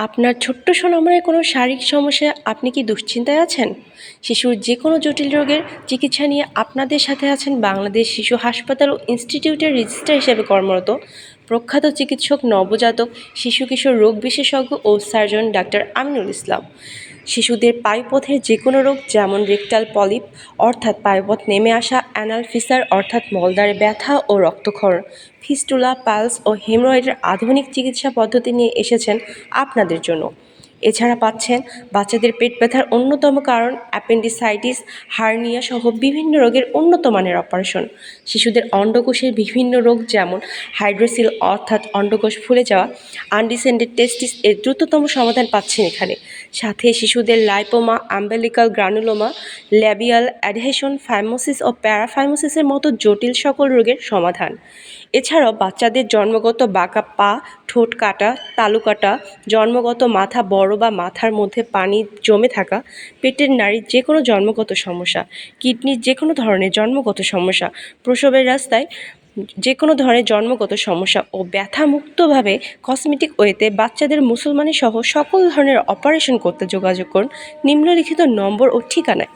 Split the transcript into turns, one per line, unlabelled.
আপনার ছোট্ট সোনামনের কোনো শারীরিক সমস্যা আপনি কি দুশ্চিন্তায় আছেন? শিশুর যে কোনো জটিল রোগের চিকিৎসা নিয়ে আপনাদের সাথে আছেন বাংলাদেশ শিশু হাসপাতাল ও ইনস্টিটিউটের রেজিস্ট্রার হিসেবে কর্মরত প্রখ্যাত চিকিৎসক, নবজাতক, শিশু কিশোর রোগ বিশেষজ্ঞ ও সার্জন ডাক্তার আমিনুল ইসলাম। শিশুদের পায়ুপথের যে কোনো রোগ যেমন রেকটাল পলিপ অর্থাৎ পায়ুপথ নেমে আসা, অ্যানাল ফিসার অর্থাৎ মলদ্বারে ব্যথা ও রক্তক্ষরণ, ফিস্টুলা, পালস ও হেমোরয়েডের আধুনিক চিকিৎসা পদ্ধতি নিয়ে এসেছেন আপনাদের জন্য। এছাড়া পাচ্ছেন বাচ্চাদের পেট ব্যথার অন্যতম কারণ অ্যাপেন্ডিসাইটিস, হার্নিয়া সহ বিভিন্ন রোগের উন্নত মানের অপারেশন। শিশুদের অন্ডকোষের বিভিন্ন রোগ যেমন হাইড্রোসিল অর্থাৎ অন্ডকোষ ফুলে যাওয়া, আনডিসেন্ডেড টেস্টিস এর দ্রুততম সমাধান পাচ্ছেন এখানে। সাথে শিশুদের lipoma, umbilical granuloma, labial adhesion, phimosis ও প্যারাফাইমোসিসের মতো জটিল সকল রোগের সমাধান। এছাড়াও বাচ্চাদের জন্মগত বাঁকা পা, ঠোঁট কাটা, তালু কাটা, জন্মগত মাথা বড় বা মাথার মধ্যে পানি জমে থাকা, পেটের নাড়ির যে কোনো জন্মগত সমস্যা, কিডনির যে কোনো ধরনের জন্মগত সমস্যা, প্রসবের রাস্তায় যে কোনো ধরনের জন্মগত সমস্যা ও ব্যথামুক্তভাবে কসমেটিক ওয়েতে বাচ্চাদের মুসলমানি সহ সকল ধরনের অপারেশন করতে যোগাযোগ করুন নিম্নলিখিত নম্বর ও ঠিকানায়।